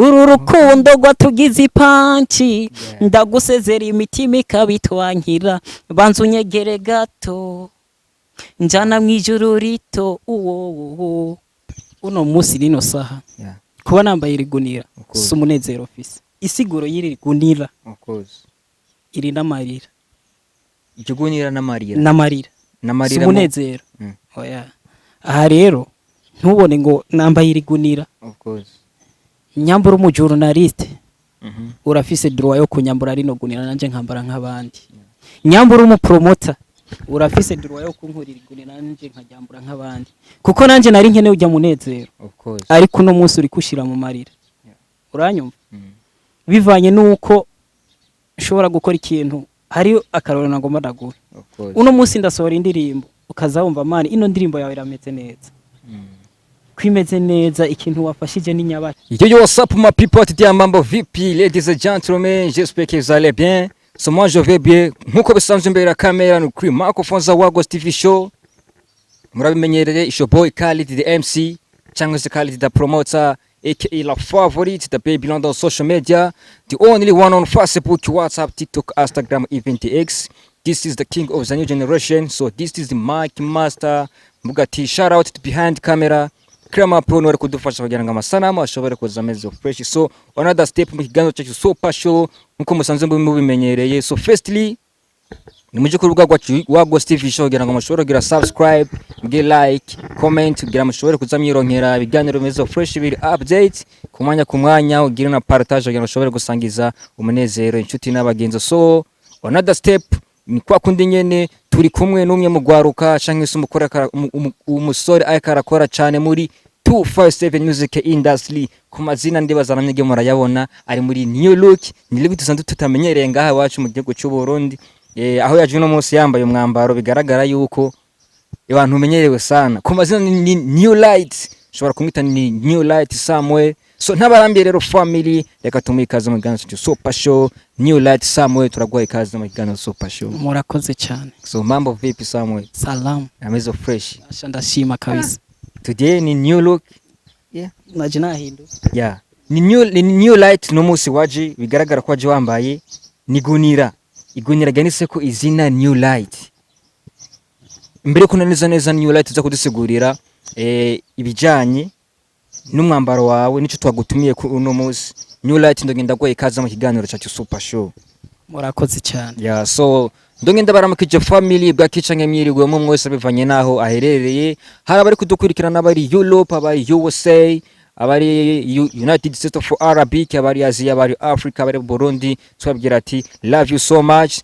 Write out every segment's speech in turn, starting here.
uru rukundo rwatugize ipanci ndagusezera imitima ikabitwankira banza unyegere gato njana mwijuru rito uwo uno musi rino saha kuba nambaye Igunira si Umunezero Mfise isiguro y'iri Igunira iri Namarira Igunira Namarira si Umunezero oya aha rero ntubone ngo nambaye Igunira nyambura umujournaliste urafise droit yo kunyambura rino gunira nanje nkambara nk'abandi nyambura umupromoter urafise droit yo kunkurira Igunira nanje nkajyambura nk'abandi kuko nanje nari nkene ujya Munezero ariko no munsi uri kushira mu marira uranyumva bivanye nuko ushobora gukora ikintu hari akaroro nagomba ndagura uno munsi ndasohora indirimbo ukazawumva mani ino ndirimbo yawe irameze neza kwimeze neza ikintu wafashije ni nyabaki. Yo what's up my people, today Mambo VP, ladies and gentlemen, j'espère que vous allez bien. So moi je vais bien. Nkuko bisanzwe imbere ya kamera no kuri microphone za WAGOS TV show. Murabimenyereye isho boy Khalid the MC, cyangwa se Khalid the promoter, aka la favorite, the baby on the social media, the only one on Facebook, WhatsApp, TikTok, Instagram, even the X. This is the king of the new generation. So this is the mic master. Mugati shout out to behind camera. Krama pro nore kudufasha kugira ngo amasanamu ashobore kuza meze fresh. So another step mu kiganiro cyacu super show nkuko musanzwe mubimenyereye. So firstly ni muje ku rubuga rwacu WAGOS TV show kugira ngo mushobore kugira subscribe, ge like, comment kugira mushobore kuza myironkera ibiganiro meze fresh biri update ku mwanya ugira na partage kugira ngo mushobore gusangiza umunezero inshuti n'abagenzi. So another step ni kwa kundi nyene turi kumwe n'umwe mu gwaruka canke se umusore ayikarakora cyane muri 257 music industry ku mazina ndibaza namwe murayabona ari muri new look ni libi tusanzwe tutamenyereye ngaha wacu mu gihugu cy'u Burundi aho yaje no munsi yambaye umwambaro bigaragara yuko abantu umenyerewe sana ku mazina ni new light shobora kumwita ni new light somewhere. So ntabarambiye rero family reka tumwikaze mu ganzo cyo super show new light somewhere turagwaye ikaze mu ganzo super show. Murakoze cyane. So mambo vipi somewhere? Salam. Amezo fresh. Ndashima kabisa. Today ni new look. Yeah. Najina hindu. Yeah. Ni new light no musi waje bigaragara ko waje wambaye ni Igunira ganise ko izina new light. Mbere ko neza new light za kudusigurira ibijanye n'umwambaro wawe nico twagutumiye ku uno munsi new light ndogenda gwaye kaza mu kiganiro cyacu super show. Murakoze cyane. Yeah, so ndogenda baramukije family bwa kicange mwirigwe mu mwese bivanye naho aherereye hari abari kudukurikirana abari Europe abari USA abari United States of Arabic abari Asia abari Africa abari Burundi twabwira ati love you so much.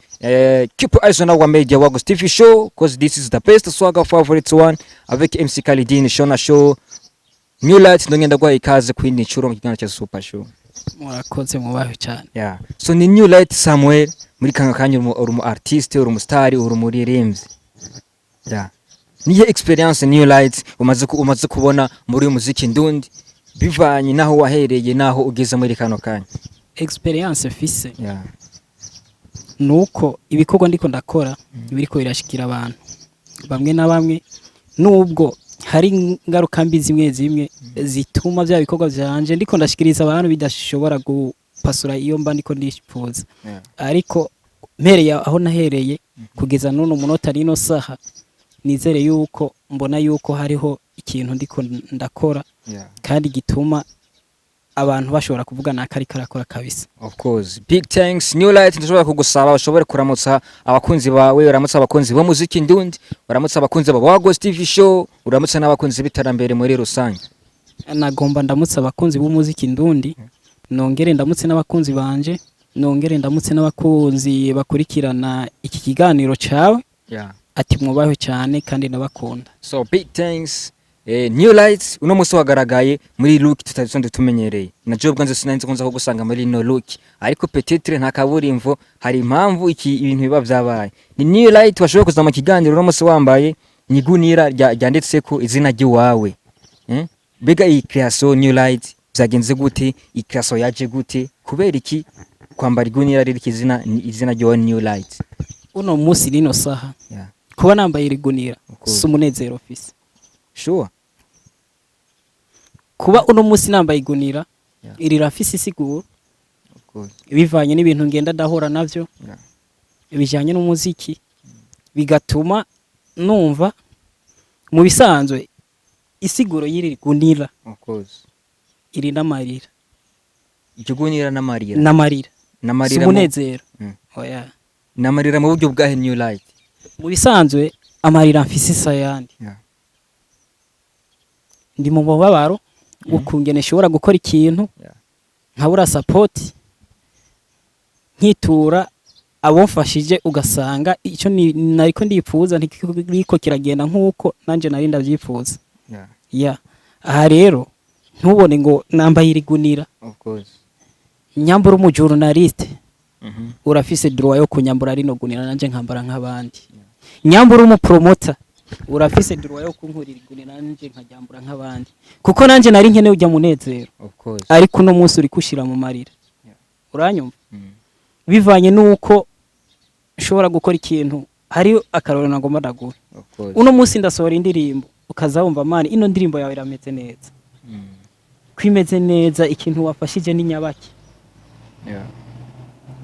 Keep eyes on our media WAGOS TV show because this is the best swagger favorite one avec MC Khalidine Shona show. New light ndongenda gwa ikaze kwindi ncuro mu kiganiro cya super show. Murakoze mubaho cyane. Yeah. So ni new light somewhere muri kanya uri mu artist uri mu star uri muri remzi. Yeah. Niye experience new light umaze kubona muri muziki ndundi bivanye naho wahereye naho ugeze muri kanya. Experience Mfise. Yeah. Nuko ibikorwa ndiko ndakora biriko birashikira abantu bamwe na bamwe nubwo hari ngaruka mbi zimwe zituma bya bikorwa byanje ndiko ndashikiriza abantu bidashobora gupasura iyo mba ndiko ndishifuza. Ariko mpereye aho nahereye kugeza none munota rino saha nizere yuko mbona yuko hariho ikintu ndiko ndakora kandi gituma abantu bashobora kuvuga nakari karakora kabisa. Of course, big thanks. New light ndashobora kugusaba bashobore kuramutsa abakunzi bawe, uramutsa abakunzi bo muziki ndundi, uramutsa abakunzi ba WAGOS TV show, uramutsa n'abakunzi bitarambere muri rusange. Nagomba ndamutsa abakunzi b'umuziki ndundi, nongere ndamutse n'abakunzi banje, nongere ndamutse n'abakunzi bakurikirana iki kiganiro cyawe. Ati mwubaho cyane kandi nabakunda. So big thanks. New lights uno musi wagaragaye muri look tutazonde tumenyereye na job ganze sinanze kunza ko gusanga muri no look ariko peut-être nta kaburimvo hari impamvu iki ibintu biba byabaye. Ni new light washoboye kuzama kiganiro uno musi wambaye ni Igunira ryanditse ko izina giwawe. Bega iyi creation new light byagenze gute, iyi creation yaje gute, kubera iki kwambara Igunira riri kizina izina giwawe new light? Uno musi rino saha kuba nambaye Igunira si Umunezero Mfise. Sure. Kuba uno musi nambaye Igunira iri rafise isiguro bivanye n'ibintu ngenda ndahora navyo bijanye n'umuziki bigatuma numva mu bisanzwe isiguro y'iri Igunira iri Namarira Igunira Namarira Umunezero oya Namarira mu buryo bwa New Light mu bisanzwe amarira Mfise sayandi ndi mu mubabaro ukungene shobora gukora ikintu nkabura support nkitura abomfashije ugasanga icyo nariko ndipfuza ntikiko kiragenda nkuko nanje nari ndavyifuza aha rero ntubone ngo Nambaye Igunira nyambura umujournaliste urafise droit yo kunyambura rino gunira nanje nkambara nk'abandi nyambura umupromoter urafise droit yo kunkurira Igunira nanje nkajyambura nk'abandi kuko nanje nari nkene ujya Munezero ariko no munsi uri kushira mu marira uranyumva bivanye nuko ushobora gukora ikintu hari akaroro nagomba ndagura uno munsi ndasohora indirimbo ukazawumva mani ino ndirimbo yawe irameze neza kwimeze neza ikintu wafashije ni nyabaki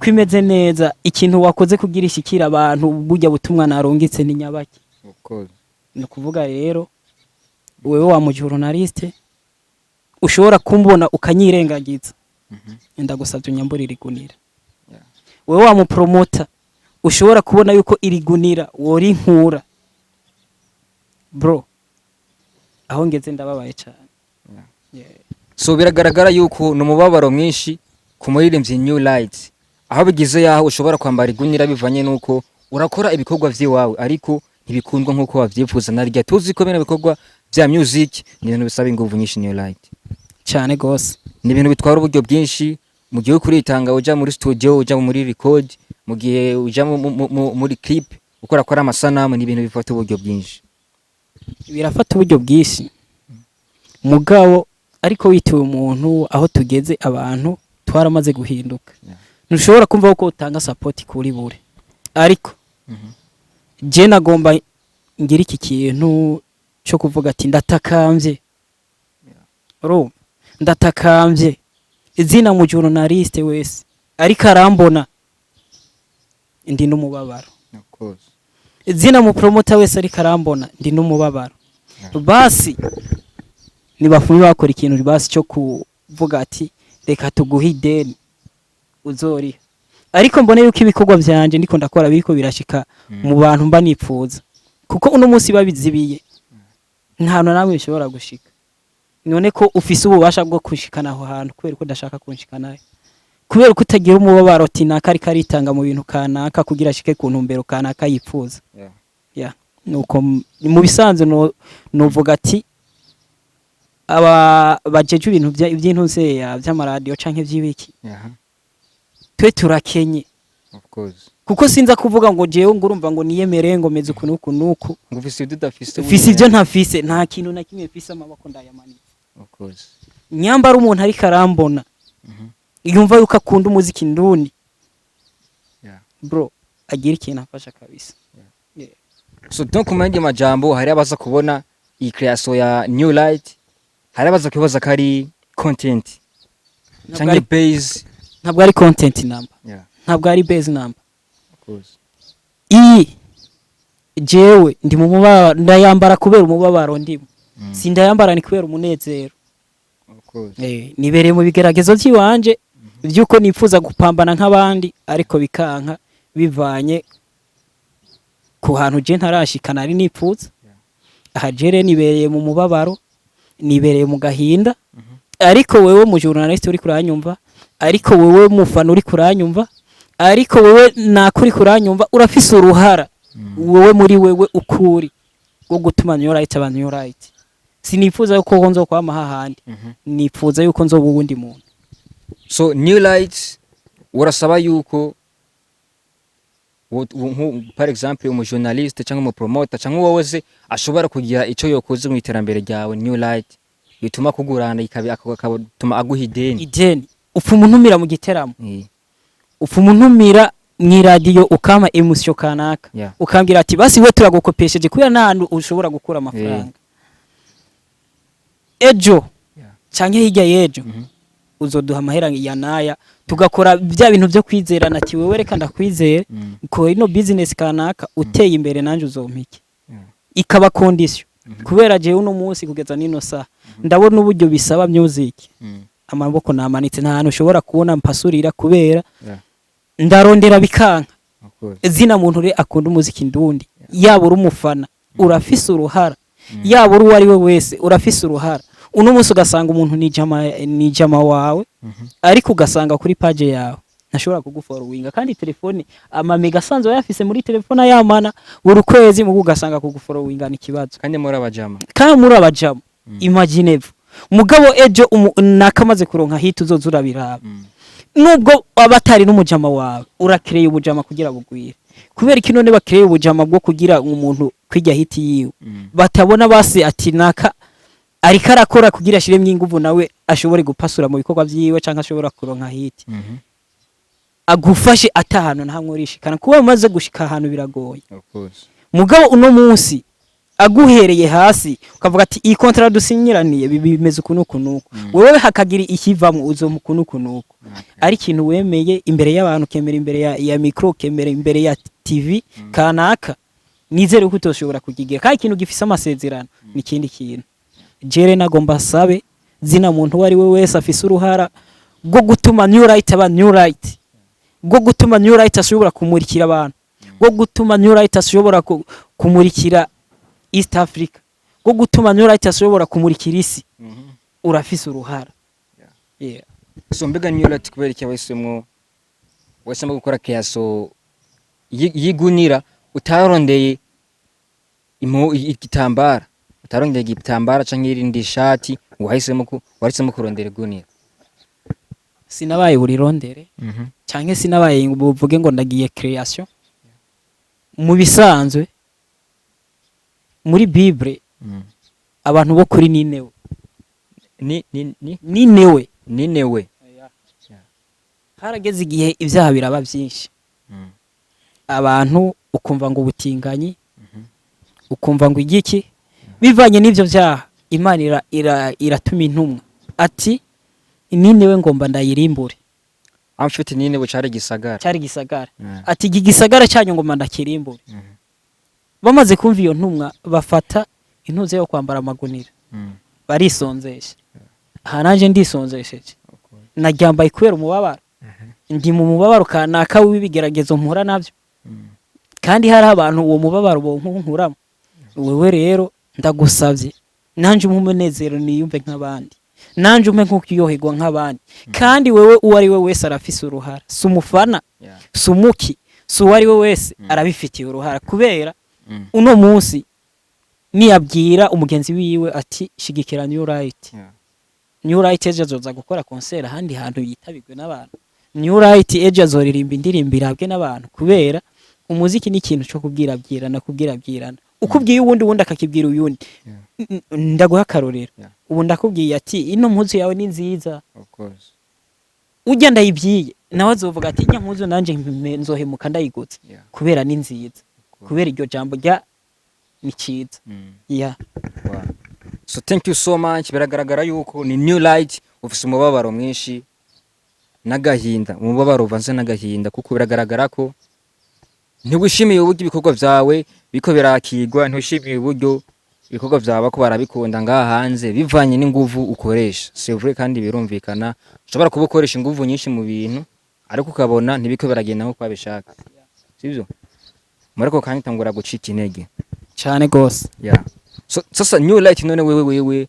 kwimeze neza ikintu wakoze kugira ishikira abantu burya butumwa narungitse ni nyabaki no kuvuga rero wewe wa mujournaliste ushobora kumbona ukanyirengagiza ndagusabye unyamburira Igunira wewe wa mupromoter ushobora kubona yuko Igunira wori nkura bro aho ngeze ndababaye cyane so biragaragara yuko numubabaro mwinshi ku muririmbyi New Light aho bigize yaho ushobora kwambara Igunira bivanye nuko urakora ibikorwa vyiwawe ariko ntibikundwa nkuko wavyifuza narya tuzi ko bene bikorwa vya music ni ibintu bisaba inguvu nyinshi New Light cyane gose ni ibintu bitwara uburyo bwinshi mu gihe kuritanga uja muri studio uja muri record mu gihe uja muri clip ukora kwa amasanamu ni ibintu bifata uburyo bwinshi birafata uburyo bwinshi mugabo ariko wituye umuntu aho tugeze abantu twaramaze guhinduka ntushobora kumva ko utanga support kuri bure ariko je nagomba ngira iki kintu cyo kuvuga ati ndatakambye ndatakambye izina mu journaliste wese ariko arambona ndi numubabaro izina mu promoter wese ariko arambona ndi numubabaro basi nibafume bakora ikintu basi cyo kuvuga ati reka tuguhe ideni uzori ariko mbone yuko ibikorwa byanje ndiko ndakora biriko birashika mu bantu mba nipfuza kuko uno munsi babizibiye nta namwe bishobora gushika none ko ufise ububasha bwo kushikana aho hantu kubera ko ndashaka kunshikana kubera ko utagira umubabaro ati nakari karitanga mu bintu kanaka kugira ashike ku ntumbero kanaka yipfuza nuko mu bisanzwe novuga ati aba bajeje ibintu by'intuze by'amaradio canke by'ibiki twe turakenye kuko sinza kuvuga ngo jewe ngurumva ngo niyemere ngo meze ukuntu nuko ngo ufise udafise ufise ibyo ntafise nta kintu na kimwe mfise amaboko ndayamanitse nyambara umuntu ari karambona yumva yuko akunda umuziki nduni bro agira ikintu afasha kabisa so donc kumenge majambo hari abaza kubona iyi creation ya New Light hari abaza kubaza kari content cyangwa base ntabwo ari content number ntabwo ari base number iyi jewe ndi mu mubabaro ndayambara kubera umubabaro ndimo sindayambara ni kubera umunezero nibereye mu bigeragezo by'iwanje byuko nipfuza gupambana nk'abandi ariko bikanka bivanye ku hantu je ntarashikana ari nipfuza aha jere nibereye mu mubabaro nibereye mu gahinda ariko wewe mu journalist uri kuranyumva ariko wewe mufana uri kuranyumva ariko wewe nakuri kuranyumva urafise uruhara wewe muri wewe ukuri go gutuma New Light abantu New Light sinifuza yuko nzo kwama hahandi nifuza yuko nzo buwundi muntu so New Light urasaba yuko par exemple umu journaliste cyangwa umu promoter cyangwa wose ashobora kugira ico yokoze mu iterambere ryawe New Light bituma kugurana akabituma aguha ideni upfa umuntumira mu giteramo upfa umuntumira mu radio ukama emotion kanaka ukambira ati basi we turagukopesheje kuya ntantu ushobora gukura amafaranga ejo canke hirya yejo uzoduha amahera ya naya tugakora bya bintu byo kwizerana ati wewe reka ndakwizere ko ino business kanaka uteye imbere nanje uzompike ikaba condition kubera je uno munsi kugeza nino saha ndabona uburyo bisaba music amaboko namanitse nta hantu ushobora kubona mpasurira kubera ndarondera bikanka zina muntu re akunda umuziki ndundi yaba uri umufana urafise uruhara yaba uri wari we wese urafise uruhara uno munsi ugasanga umuntu ni jama wawe ariko ugasanga kuri page yawe ntashobora kugufollowinga kandi telefone amamega asanzwe yafise muri telefone yamana buri kwezi mu ugasanga kugufollowinga ni kibazo kandi muri abajama imagine mugabo ejo nakamaze kuronka hit uzozura biraba nubwo abatari n'umujama wawe urakreye ubujama kugira bugwire kubera iki none bakreye ubujama bwo kugira umuntu kwijya hit yiwe batabona base ati naka ariko arakora kugira ashiremye inguvu nawe ashobore gupasura mu bikorwa byiwe canka ashobora kuronka hit agufashe atahano nta mworishikana kuba umaze gushika ahantu biragoye mugabo uno munsi aguhereye hasi ukavuga ati iyi contract dusinyiraniye bimeze ukunukunuko wewe hakagira ikivamwe uzomukunukunuko ari kintu wemeye imbere y'abantu kemera imbere ya micro kemera imbere ya TV kanaka nizere ko utoshobora kugigira kandi kintu gifise amasezerano ni kindi kintu jere nagomba sabe zina muntu wari we wese afise uruhara bwo gutuma new right aba new right bwo gutuma new right ashobora kumurikira abantu bwo gutuma new right ashobora kumurikira East Africa bwo gutuma new right ashobora kumurikira isi urafise uruhara so mbega new right kubera iki wahisemo gukora kiaso yigunira utarondeye igitambara canke irindi shati wahisemo kurondera igunira sinabaye buri rondere canke sinabaye buvuge ngo ndagiye creation mu bisanzwe muri Bible abantu bo kuri Ninewe harageze igihe ibyaha biraba byinshi abantu ukumva ngo ubutinganyi ukumva ngo igiki bivanye n'ivyo byaha Imana iratuma intumwa ati Ninewe ngomba ndayirimbure amfite Ninewe cyari gisagara ati igisagara cyanyu ngomba ndakirimbure bamaze kumva iyo ntumwa bafata intuze yo kwambara amagunira barisonzesha hanaje ndisonzesheje naryambaye kubera umubabaro ndi mu mubabaro kanaka w'ibigeragezo mpura navyo kandi hari abantu uwo mubabaro bonkuramo wewe rero ndagusavye nanje umunezero niyumve nk'abandi nanje umpe nk'ukiyoherwa nk'abandi kandi wewe uwari we wese arafise uruhara sumufana sumuki suwari we wese arabifitiye uruhara kubera uno munsi niyabwira umugenzi wiwe ati shigikira new right ejo azoza gukora concert handi hantu yitabirwe n'abantu new right ejo azoririmba indirimbo irabwe n'abantu kubera umuziki ni ikintu cyo kubwirabwirana ukubwiye uwundi akakibwira uyundi ndaguha karorero ubu ndakubwiye ati ino mpuzu yawe ni nziza ujya ndayibyiye nawe azovuga ati nya mpuzu nanje nzohemuka ndayigutse kubera ni nziza kubera iryo jambo rya ni cyiza so thank you so much biragaragara yuko ni new light ufise umubabaro mwinshi n'agahinda umubabaro uvanze n'agahinda kuko biragaragara ko ntiwishimiye uburyo ibikorwa byawe biko birakirwa ntishimiye uburyo ibikorwa byawe ko barabikunda ngaha hanze bivanye n'inguvu ukoresha c'est vrai kandi birumvikana ushobora kuba ukoresha inguvu nyinshi mu bintu ariko ukabona ntibiko biragenda nko kwabishaka sivyo mureko kandi tangura gucika intege cyane gose sasa new light none wewe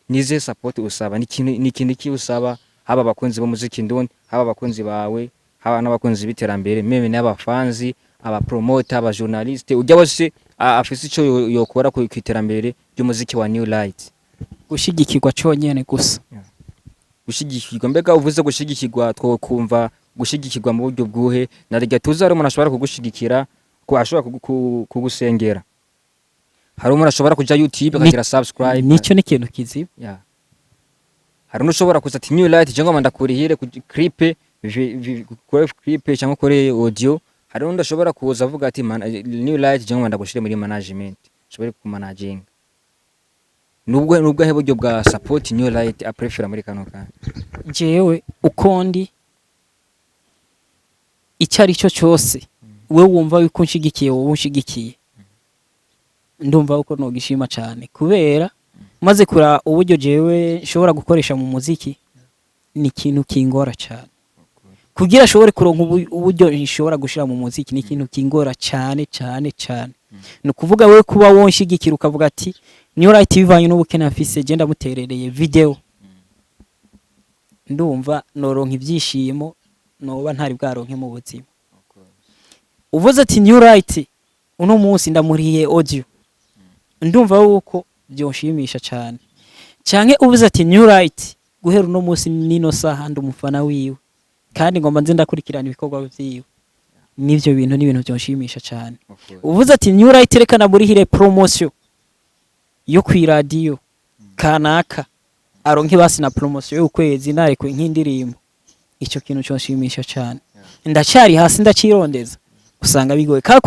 nize support usaba n'ikindi ki usaba haba abakunzi b'umuziki ndundi haba abakunzi bawe haba n'abakunzi biterambere meme n'abafanzi aba promoter aba journaliste ujya bose afise ico yokora ku iterambere ry'umuziki wa new light gushigikirwa cyonyene gusa gushigikirwa mbega uvuze gushigikirwa twokumva gushigikirwa mu buryo bwuhe narya tuza ari umuntu ashobora kugushigikira ko ashobora kugusengera hari umuntu ashobora kuja YouTube akagira subscribe nico ni kintu kiziba hari ushobora kuza ati new light cyangwa mandakurihire ku clip cyangwa kore audio hari undi ashobora kuza avuga ati new light cyangwa mandagushire muri management ashobora ku managing nubwo he buryo bwa support New Light aprefera muri kano kana jewe ukondi icyari cyo cyose we wumva yuko nshigikiye wowe unshigikiye ndumva uko no gishima cyane kubera maze kura uburyo jewe nshobora gukoresha mu muziki ni ikintu kingora cyane kugira ashobore kuronka uburyo nshobora gushira mu muziki ni ikintu kingora cyane no kuvuga we kuba wonshigikira ukavuga ati New Light bivanye n'ubukene afise je ndamuterereye video ndumva noronka ibyishimo noba ntari bwaronke mu buzima uvuze ati New Light uno munsi ndamuriye audio ndumva uko byonshimisha cyane canke uvuze ati New Light guhera uno munsi nino saha ndumufana wiwe kandi ngomba nze ndakurikirana ibikorwa byiwe nivyo bintu ni ibintu byonshimisha cyane uvuze ati New Light rekana burihire promotion yo kwiradio kanaka aronke basi na promotion yo kwezi nareko nk'indirimbo ico kintu cyonshimisha cyane ndacari hasi ndacirondeza usanga bigoye ka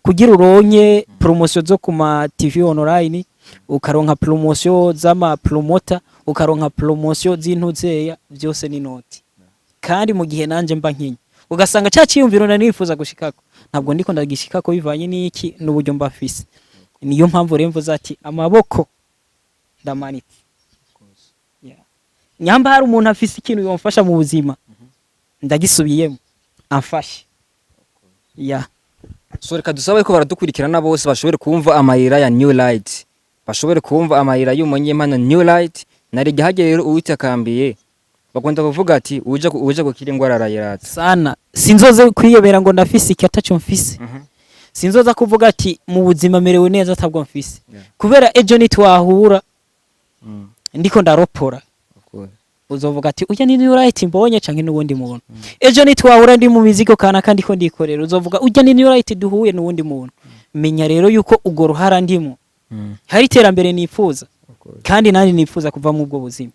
kugira uronke promotion zo kuma TV online ukaronka promotion zama promoter ukaronka promotion z'intuzeya byose ni noti kandi mu gihe nanje mba nkinyi ugasanga cyaciyumviro na nifuza gushikako ntabwo ndiko ndagishikako bivanye n'iki n'uburyo mba afise niyo mpamvu remvo zati amaboko ndamanitse nyamba hari umuntu afise ikintu yomfasha mu buzima ndagisubiyemo amfashe so reka dusabe ko baradukurikirana bose bashobore kumva amayira ya New Light bashobore kumva amayira y'umunyemana New Light narige hagere uwitakambiye bakunda kuvuga ati uje gukira ingwara arayirata sana sinzoze kwiyobera ngo ndafise iki ataco mfise sinzoza kuvuga ati mu buzima merewe neza atabwo mfise kubera ejo nitwahura ndiko ndaropora uzovuga ati ujya ni New Light mbonye canke n'ubundi muntu ejo nitwahura ndi mu mizigo kana kandi ko ndikorera uzovuga ujya ni New Light duhuye n'ubundi muntu menya rero yuko ugo ruhara ndimo hari terambere nifuza kandi nandi nifuza kuva mu bwo buzima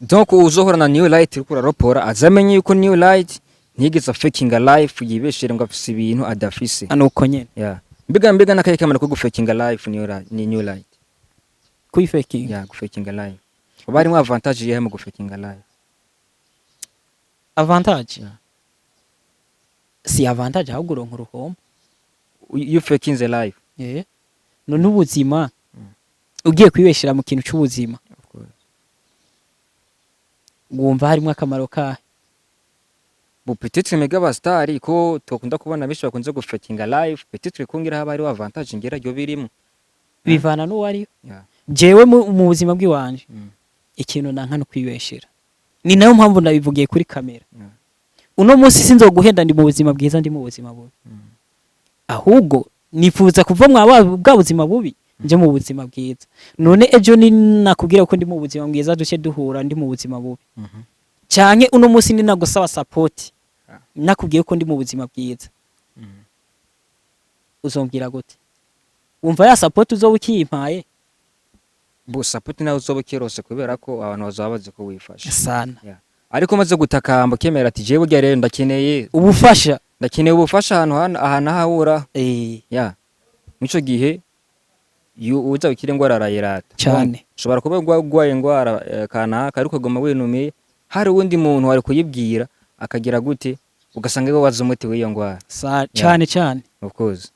donc uzohora na New Light uriko uraropora azamenye yuko New Light ntigeze faking a life yibeshere ngo afise ibintu adafise anuko nyene mbega nakaye kamera ko gufaking a life New Light kuifaking gufaking a life bari mu advantage yehe mu gufaking a life advantage si advantage ahubwo uronka uruhombo you faking the life none ubuzima ugiye kwibeshira mu kintu cy'ubuzima ngumva harimo akamaro kahe peut-être mega bastari ko tokunda kubona bishi bakunze gufakinga live peut-être kungira haba ari advantage ngera ryo birimo bivana no wari jewe mu buzima bw'iwanje ikintu nanka no kwibeshira ni nayo mpamvu ndabivugiye kuri kamera uno munsi sinzoguhenda ndi mu buzima bwiza ndi mu buzima bubi ahubwo nifuza kuva bwa buzima bubi nje mu buzima bwiza none ejo ni nakubwira ko ndi mu buzima bwiza duce duhura ndi mu buzima bubi canke uno munsi ni nagusaba support nakubwiye ko ndi mu buzima bwiza uzombwira gute umva ya support uzoba ukimpaye bo support nawe uzoba ukirose kubera ko abantu bazabaze ko wifasha sana ariko maze gutakamba kemera ati jewe bya rero ndakeneye ubufasha ahantu hahura muco gihe uza ukire ingwara arayirata cyane ushobora kuba gwaye ingwara kanaka ariko goma wenumiye hari wundi muntu wari kuyibwira akagira gute ugasanga ngo waza umuti w'iyo ngwara cyane of course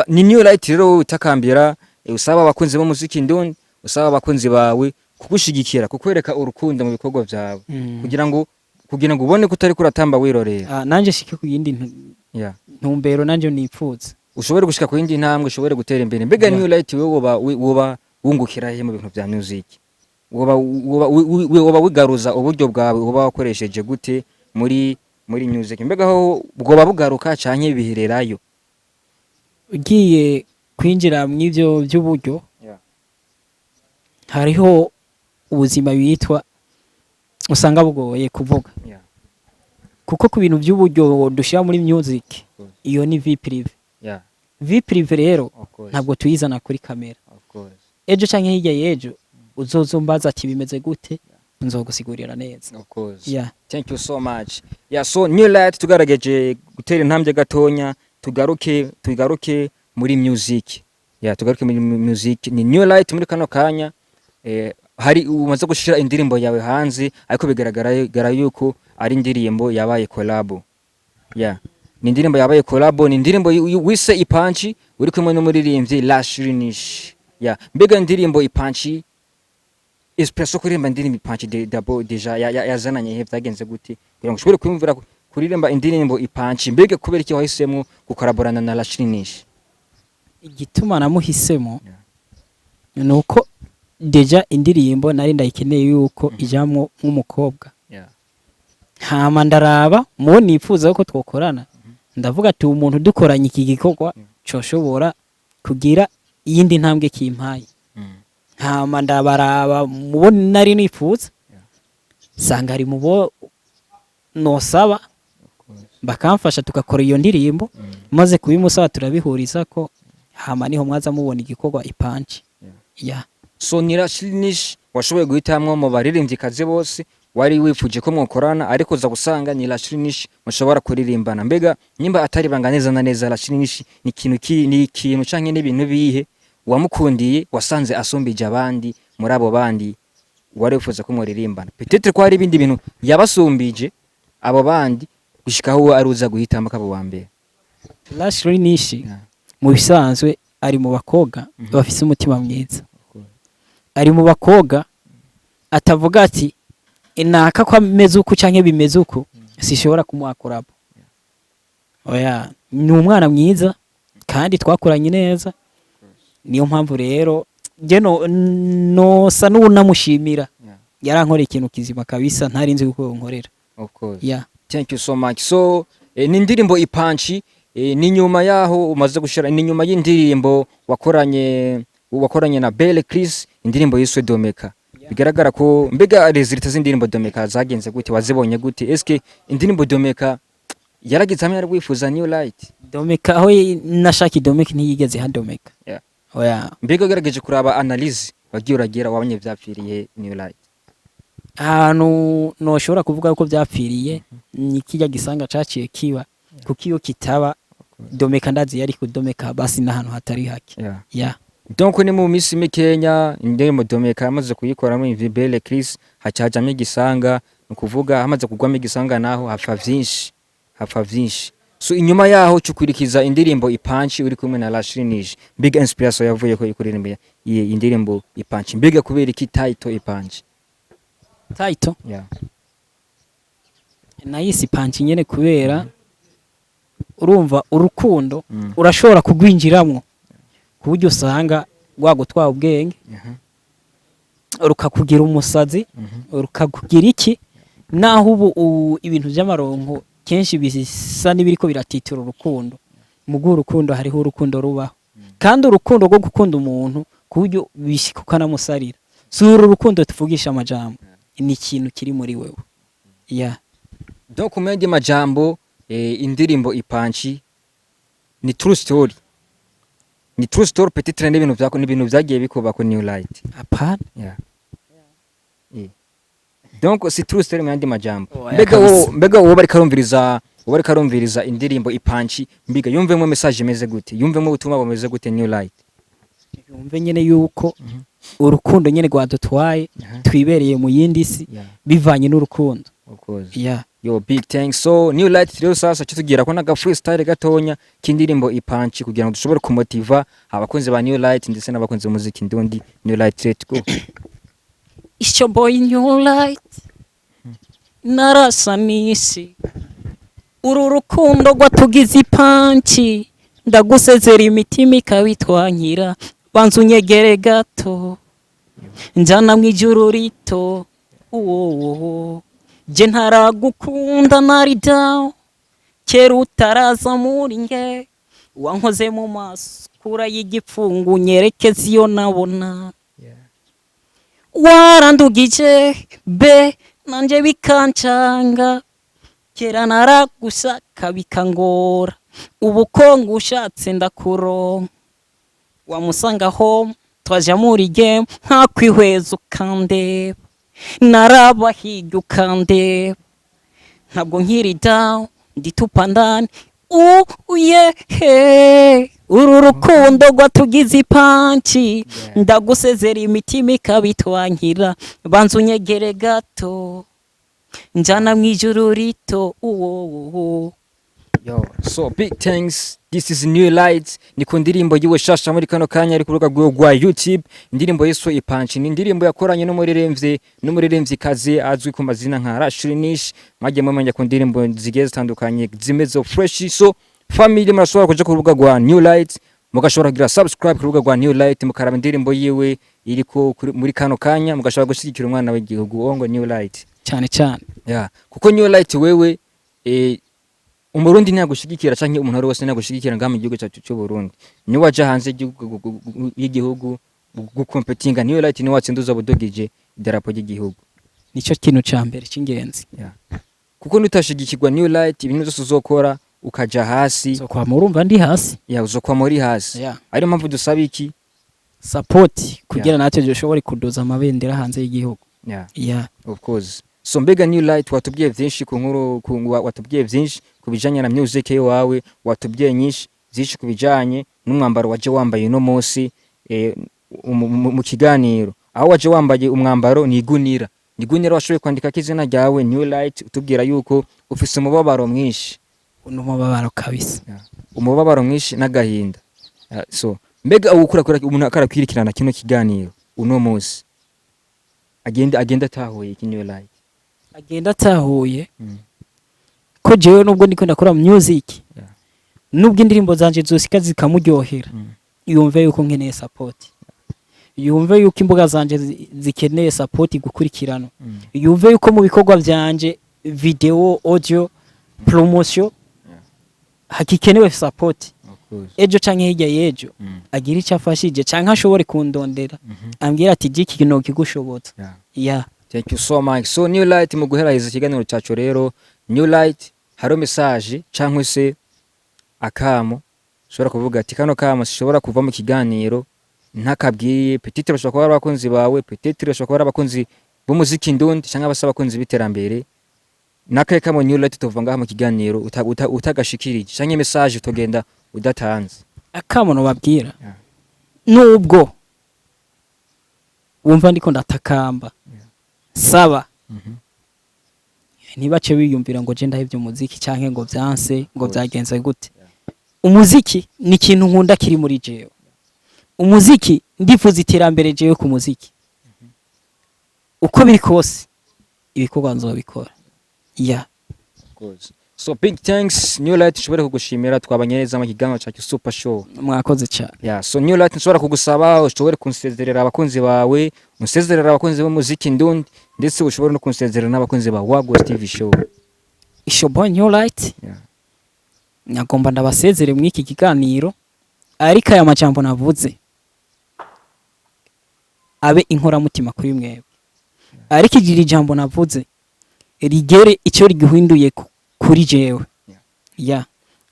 ni New Light rero utakambira usaba abakunzi bo muziki ndundi usaba abakunzi bawe kugushigikira kukwereka urukundo mu bikorwa byawe kugira ngo ubone kutari kuratamba wirorera nanje shike ku yindi ntumbero nanje nipfuza ushobore gushika ku yindi ntambwe ushobore gutera imbere mbega New Light woba wungukira he mu bintu bya music woba wigaruza uburyo bwawe woba wakoresheje gute muri music mbega ho bwoba bugaruka canke bihirerayo ugiye kwinjira mu ivyo by'uburyo hariho ubuzima bitwa usanga bugoye kuvuga kuko ku bintu by'uburyo dushira muri music iyo ni vie prive vie prive rero ntabwo tuyizana kuri kamera ejo canke hirya yejo uzozumbaza ati bimeze gute nzogusigurira neza of course thank you so much so New Light tugarageje gutera intambwe gatonya tugaruke muri music ya tugaruke muri music ni New Light muri kano kanya hari umaze gushira indirimbo yawe hanze ariko bigaragara yuko ari indirimbo yabaye collab ya ni indirimbo yabaye collab ni indirimbo wise ipanchi uri kumwe n'umuririmbyi Lashinish ya mbega indirimbo ipanchi espresso kuririmba indirimbo ipanchi dabo deja yazananye he byagenze gute kugira ngo ushobore kwumvira kuririmba indirimbo ipanchi mbega kubera iki wahisemo gukolaborana na Lashinish igituma namuhisemo nuko deja indirimbo nari ndayikeneye yuko ijamwo nk'umukobwa hama ndaraba mu nifuza ko twokorana ndavuga ati umuntu dukoranye iki gikorwa coshobora kugira iyindi ntambwe kimpaye hama ndabaraba mu nari nifuza sanga ari mubo nosaba bakamfasha tukakora iyo ndirimbo maze kubimusaba turabihuriza ko hama niho mwaza mubona igikorwa ipanchi so Lashinish washoboye guhitamwo mu baririmbyi kaze bose wari wifuje ko mwokorana ariko za gusanga ni Lashinish mushobora kuririmbana mbega nimba atari banganeza na neza Lashinish ni ikintu canke n'ibintu bihe wamukundiye wasanze asombije abandi muri abo bandi wari wifuza ko muririmbana peut-être ko hari ibindi bintu yabasumbije abo bandi gushikaho aruza guhitamo kabo wa mbere Lashinish mu bisanzwe ari mu bakobwa bafise umutima mwiza ari mu bakobwa atavuga ati inaka kwa meze uko canke bimeze uko sishobora kumuhakorabo oya ni umwana mwiza kandi twakoranye neza niyo mpamvu rero je no sa n'unamushimira yarankoreye ikintu kizima kabisa ntarinzi uko nkorera of course thank you so much so ni indirimbo ipanchi ni nyuma yaho umaze gushira ni nyuma y'indirimbo wakoranye na Belle Chris indirimbo yiswe Domeka bigaragara ko mbega resulta z'indirimbo Domeka zagenze gute wazibonye gute eske indirimbo Domeka yaragize hamwe yarwifuza New Light Domeka aho nashaki Domeka ntiyigeze ha Domeka oya mbega garageje kuraba analyze wagiye uragira wabanye vyapfiriye New Light ahantu noshobora kuvuga ko vyapfiriye ni kijya gisanga caciye kiba kukiyo kitaba Domeka ndazi yari ku Domeka basi n'ahantu hatari hake donc ni mu misi mikenya indirimbo Domeka amaze kuyikora mu Belle Chris hacajamye igisanga nukuvuga hamaze kugwamo igisanga naho hapfa vyinshi so inyuma yaho cyukurikiza indirimbo ipanchi uri kumwe na Lashinish big inspiration yavuye ko ikuririmba iyi indirimbo ipanchi mbega kubera iki title ipanchi title nayisi ipanchi nyene kubera urumva urukundo urashobora kugwinjiramwo kuburyo usanga rwagutwara ubwenge rukakugira umusazi rukakugira iki naho ubu ibintu by'amaronko kenshi bisa n'ibiriko biratitura urukundo mugu urukundo hariho urukundo rubaho kandi urukundo rwo gukunda umuntu kuburyo bishikukana musarira sura urukundo tuvugisha amajambo ni ikintu kiri muri wewe donc umende majambo indirimbo ipanchi ni true story peut-être n'ibintu byagiye bikuba ko New Light apana donc c'est true story mwandi majambo mbega uwo bari karumviriza indirimbo ipanchi mbiga yumvemo message imeze gute yumvemo ubutumwa bumeze gute New Light yumve nyene yuko urukundo nyene rwadutwaye twibereye mu yindi si bivanye n'urukundo of course yo big thanks so New Light rero sasa cyatugira ko naga freestyle gatonya kindirimbo ipanchi kugira ngo dushobore kumotiva abakunzi ba New Light ndetse n'abakunzi b'umuziki ndundi New Light let go It's your boy New Light narasa nisi uru rukundo rwatugize ipanchi ndagusezera imitima ikabitwankira banza unyegere gato njana mwijuru rito je ntaragukunda nari down kera utaraza muri nge wankoze mu maso kura y'igipfungu nyerekeza iyo nabona warandugije be nanje bikancanga kera naragushaka bikangora ubu ko ngushatse ndakuronka wamusanga home twaje muri game nta kwihweza ukandeba narabahiga ukandeba ntabwo nkiri down nditupa ndani uru rukundo rwatugize ipanci ndagusezera imitima ikabitwankira banza unyegere gato njana mwijuru rito uwo. Yo, so big thanks. This is New Light. Niko ndirimbo yiwe shasha muri kano kanya ari kuruga rwa YouTube. Indirimbo yiswe Ipanci. Ni indirimbo yakoranye n'umuririmbyi kazi azwi ku mazina nka Rashurinish. Mwaje mumenya ku ndirimbo zigiye zitandukanye zimeze fresh. So family murashobora kuja ku rubuga rwa New Light. Mugashobora kugira subscribe ku rubuga rwa New Light mukaraba indirimbo yiwe iriko muri kano kanya mugashobora gushigikira umwana w'igihugu ongo New Light. Cyane cyane. Yeah. Kuko New Light wewe Umurundi ntagushigikira canke umuntu ari wese ntagushigikira ngama igihugu cyacu cyo Burundi. Ni waje hanze y'igihugu gukompetinga New Light ni watsinduza budogije idarapo ry'igihugu. Nico kintu ca mbere cy'ingenzi. Yeah. Kuko nutashigikirwa New Light ibintu byose uzokora ukaja hasi. So kwa murumva ndi hasi. Yeah, uzokwa muri hasi. Yeah. Ari mpamvu dusaba iki? Support kugira natwe dushobore kudoza amabendera hanze y'igihugu. Yeah. Yeah. Of course. So mbega New Light watubwiye vyinshi ku nkuru watubwiye vyinshi kubijanye na music yawe watubwiye nyinshi zishi kubijanye n'umwambaro waje wambaye no munsi mu kiganiro aho waje wambaye umwambaro ni Igunira washoboye kwandika kizina ryawe New Light utubwira yuko ufise umubabaro mwinshi umubabaro kabisa umubabaro mwinshi n'agahinda so mbega ukura umuntu akarakwirikirana kino kiganiro uno munsi agenda tahuye iki New Light agenda atahuye ko jewe nubwo ndiko ndakora music nubwo indirimbo zanje zosika zikamuryohera yumve yuko nkeneye support yumve yuko imbuga zanje zikeneye support gukurikirana yumve yuko mu bikorwa byanje video audio promotion hakikenewe support ejo canke hirya yejo agira icyo afashije canke ashobore kundondera ambwira ati jiki kino kigushobotse yeah. Thank you so much. So New Light mu guheraheza ikiganiro cyacu rero New Light haro message cyangwa se akamo ushobora kuvuga ati kano kamo sishobora kuva mu kiganiro ntakabwiye petite bashobora kuba abakunzi bawe petite bashobora kuba abakunzi b'umuziki ndundi cyangwa abasaba abakunzi biterambere nakaye kamo New Light tuvuga ngaha mu kiganiro utagashikirije cyangwa message utogenda udatanze akamo no babwira nubwo wumva ndiko ndatakamba saba ntibace biyumvira ngo je ndahevye umuziki canke ngo vyanse ngo vyagenze gute umuziki ni ikintu nkunda kiri muri jewe umuziki ndifuza iterambere jewe ku muziki uko biri kose ibikorwa nzobikora yeah. Of course. So big thanks New Light ushobora kugushimira twabanyereza mu kiganiro cyacu super show mwakoze cyane yeah. So New Light nshobora kugusaba ushobore kunsezerera abakunzi bawe unsezerera abakunzi b'umuziki ndundi ndetse ushobora no kunsezerera n'abakunzi ba WAGOS TV show Ishoboye New Light yeah. Nyagomba ndabasezere mu iki kiganiro ariko aya majambo navuze abe inkora mutima kuri mwebwe ariko igira jambo navuze rigere icyo rigihinduye kuri jewe ya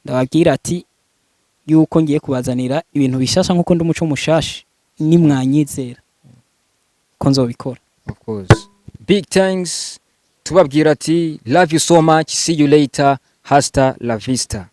ndababwira ati yuko ngiye kubazanira ibintu bishasha nkuko ndi umuco mushashi nimwanyizera ko nzobikora. Of course. Big thanks tubabwira ati love you so much, see you later, hasta la vista.